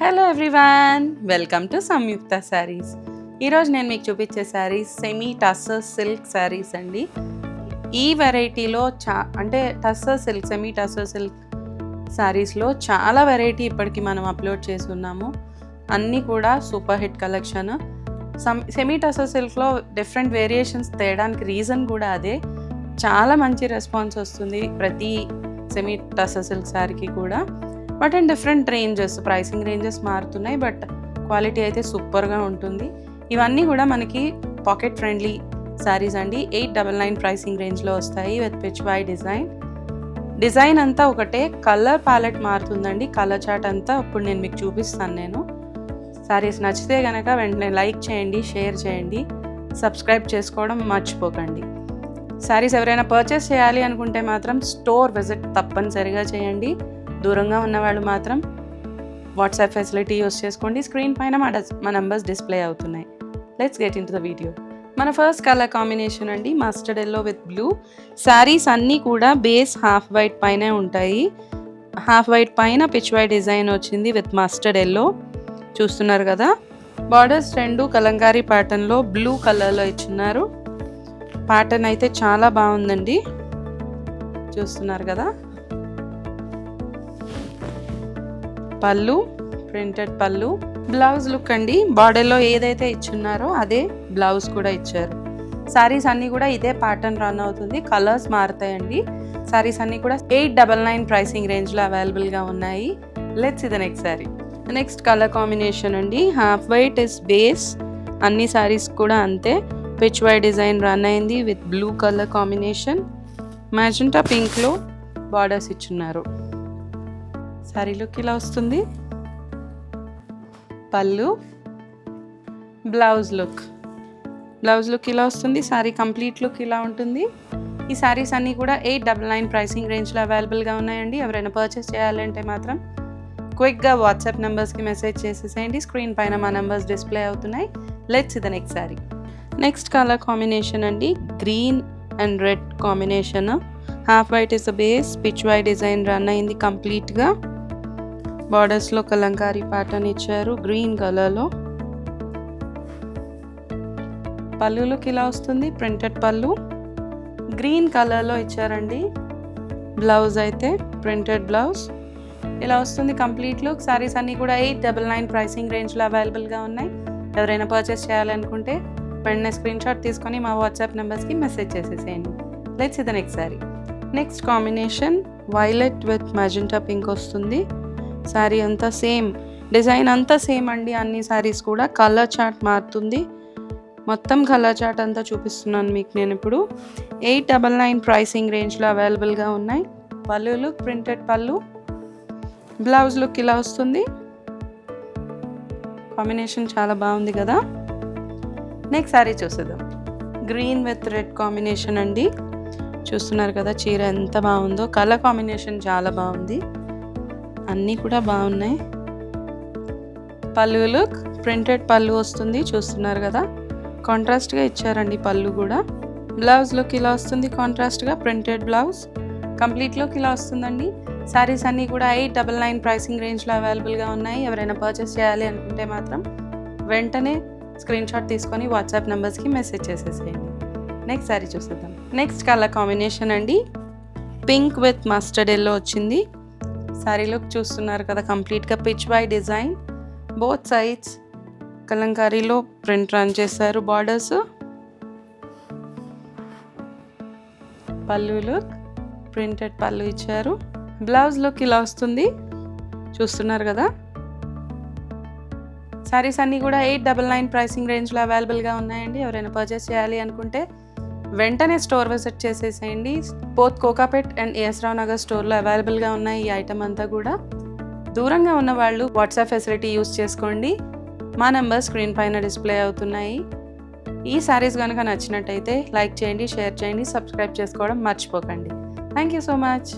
Hello everyone, welcome to సంయుక్త శారీస్. ఈరోజు నేను మీకు చూపించే శారీస్ సెమీ టస్సర్ సిల్క్ శారీస్ అండి. ఈ వెరైటీలో అంటే tussar silk, semi tussar silk శారీస్లో చాలా వెరైటీ ఇప్పటికి మనం అప్లోడ్ చేసి ఉన్నాము. అన్నీ కూడా super hit collection. Semi tussar సిల్క్లో డిఫరెంట్ వేరియేషన్స్ తేయడానికి రీజన్ కూడా అదే. చాలా మంచి రెస్పాన్స్ వస్తుంది ప్రతి సెమీ టస్సర్ సిల్క్ శారీకి కూడా. But and different ranges, pricing ranges మారుతున్నాయి, బట్ క్వాలిటీ అయితే సూపర్గా ఉంటుంది. ఇవన్నీ కూడా మనకి పాకెట్ ఫ్రెండ్లీ శారీస్ అండి. 899 ప్రైసింగ్ రేంజ్లో వస్తాయి విత్ పిచ్ వై డిజైన్ అంతా ఒకటే, కలర్ ప్యాలెట్ మారుతుందండి. కలర్ చార్ట్ అంతా ఇప్పుడు నేను మీకు చూపిస్తాను. శారీస్ నచ్చితే కనుక వెంటనే లైక్ చేయండి, షేర్ చేయండి, సబ్స్క్రైబ్ చేసుకోవడం మర్చిపోకండి. శారీస్ ఎవరైనా పర్చేస్ చేయాలి అనుకుంటే మాత్రం స్టోర్ విజిట్ తప్పనిసరిగా చేయండి. దూరంగా ఉన్నవాళ్ళు మాత్రం వాట్సాప్ ఫెసిలిటీ యూస్ చేసుకోండి. స్క్రీన్ పైన మా నంబర్స్ డిస్ప్లే అవుతున్నాయి. Let's get in to the video. మన ఫస్ట్ కలర్ కాంబినేషన్ అండి, mustard yellow with blue. Saris అన్నీ కూడా బేస్ హాఫ్ వైట్ పైనే ఉంటాయి. హాఫ్ వైట్ పైన పిచ్ వై డిజైన్ వచ్చింది విత్ మస్టర్డ్ ఎల్లో. చూస్తున్నారు కదా, బార్డర్స్ రెండు కలంకారీ ప్యాటర్న్లో బ్లూ కలర్లో ఇచ్చున్నారు. ప్యాటర్న్ అయితే చాలా బాగుందండి, చూస్తున్నారు కదా. పళ్ళు, ప్రింటెడ్ పళ్ళు. బ్లౌజ్ లుక్ అండి, బార్డర్లో ఏదైతే ఇచ్చున్నారో అదే బ్లౌజ్ కూడా ఇచ్చారు. శారీస్ అన్నీ కూడా ఇదే ప్యాటర్న్ రన్ అవుతుంది. కలర్స్ మారుతాయండి. శారీస్ అన్నీ కూడా 899 ప్రైసింగ్ రేంజ్లో అవైలబుల్గా ఉన్నాయి. లెట్స్ ఇది next sari. Next colour combination అండి, హాఫ్ వైట్ ఇస్ బేస్. అన్ని శారీస్ కూడా అంతే. పిచ్ వై డిజైన్ రన్ అయింది with blue colour combination. Magenta పింక్లో బార్డర్స్ ఇచ్చున్నారు. శారీ లుక్ ఇలా వస్తుంది. పళ్ళు, బ్లౌజ్ లుక్ ఇలా వస్తుంది. శారీ కంప్లీట్ లుక్ ఇలా ఉంటుంది. ఈ శారీస్ అన్నీ కూడా 899 ప్రైసింగ్ రేంజ్లో అవైలబుల్గా ఉన్నాయండి. ఎవరైనా పర్చేస్ చేయాలంటే మాత్రం క్విక్గా వాట్సాప్ నెంబర్స్కి మెసేజ్ చేసేసేయండి. స్క్రీన్ పైన మా నెంబర్స్ డిస్ప్లే అవుతున్నాయి. లెట్స్ ఇది next sari. Next colour combination అండి, green and red combination. Half white is the base. Pichwai design run అయింది కంప్లీట్గా. బార్డర్స్లో కలంకారీ ప్యాటర్న్ ఇచ్చారు గ్రీన్ కలర్లో. పళ్ళులోకి ఇలా వస్తుంది, ప్రింటెడ్ పళ్ళు గ్రీన్ కలర్లో ఇచ్చారండి. బ్లౌజ్ అయితే ప్రింటెడ్ బ్లౌజ్ ఇలా వస్తుంది కంప్లీట్ లుక్. శారీస్ అన్నీ కూడా 899 ప్రైసింగ్ రేంజ్లో అవైలబుల్గా ఉన్నాయి. ఎవరైనా పర్చేస్ చేయాలనుకుంటే వెంటనే స్క్రీన్ షాట్ తీసుకొని మా వాట్సాప్ నెంబర్స్కి మెసేజ్ చేసేసేయండి. లెట్స్ ఇది next sari. Next combination violet with magenta pink వస్తుంది. శారీ అంతా సేమ్, డిజైన్ అంతా సేమ్ అండి. అన్ని శారీస్ కూడా కలర్ చార్ట్ మారుతుంది. మొత్తం కలర్ చార్ట్ అంతా చూపిస్తున్నాను మీకు నేను ఇప్పుడు. 899 ప్రైసింగ్ రేంజ్లో అవైలబుల్గా ఉన్నాయి. పళ్ళు లుక్ ప్రింటెడ్ పళ్ళు. బ్లౌజ్ లుక్ ఇలా వస్తుంది. కాంబినేషన్ చాలా బాగుంది కదా. నెక్స్ట్ శారీ చూసేద్దాం. గ్రీన్ విత్ రెడ్ కాంబినేషన్ అండి. చూస్తున్నారు కదా చీర ఎంత బాగుందో. కలర్ కాంబినేషన్ చాలా బాగుంది. అన్నీ కూడా బాగున్నాయి. పళ్ళు లుక్ ప్రింటెడ్ పళ్ళు వస్తుంది. చూస్తున్నారు కదా, కాంట్రాస్ట్గా ఇచ్చారండి పళ్ళు కూడా. బ్లౌజ్ లుక్ ఇలా వస్తుంది, కాంట్రాస్ట్గా ప్రింటెడ్ బ్లౌజ్. కంప్లీట్ లుక్ ఇలా వస్తుందండి. శారీస్ అన్నీ కూడా 899 ప్రైసింగ్ రేంజ్లో అవైలబుల్గా ఉన్నాయి. ఎవరైనా పర్చేస్ చేయాలి అనుకుంటే మాత్రం వెంటనే స్క్రీన్ షాట్ తీసుకొని వాట్సాప్ నెంబర్స్కి మెసేజ్ చేసేసేయండి. నెక్స్ట్ శారీ చూసేద్దాం. నెక్స్ట్ కలర్ కాంబినేషన్ అండి, పింక్ విత్ మస్టర్డ్ ఎల్లో వచ్చింది. శారీ లుక్ చూస్తున్నారు కదా, కంప్లీట్గా pichwai design. Both sides కలంకారీలో ప్రింట్ రన్ చేశారు borders. Pallu look printed pallu ఇచ్చారు. బ్లౌజ్ లుక్ ఇలా వస్తుంది. చూస్తున్నారు కదా. శారీస్ అన్నీ కూడా 899 ప్రైసింగ్ రేంజ్లో అవైలబుల్గా ఉన్నాయండి. ఎవరైనా పర్చేస్ చేయాలి అనుకుంటే వెంటనే స్టోర్ విజిట్ చేసేసేయండి. బోత్ కోకాపేట్ అండ్ ఏఎస్ రావు నగర్ స్టోర్లో అవైలబుల్గా ఉన్నాయి ఈ ఐటమ్ అంతా కూడా. దూరంగా ఉన్న వాళ్ళు వాట్సాప్ ఫెసిలిటీ యూస్ చేసుకోండి. మా నెంబర్ స్క్రీన్ పైన డిస్ప్లే అవుతున్నాయి. ఈ శారీస్ కనుక నచ్చినట్టయితే లైక్ చేయండి, షేర్ చేయండి, సబ్స్క్రైబ్ చేసుకోవడం మర్చిపోకండి. Thank you so much.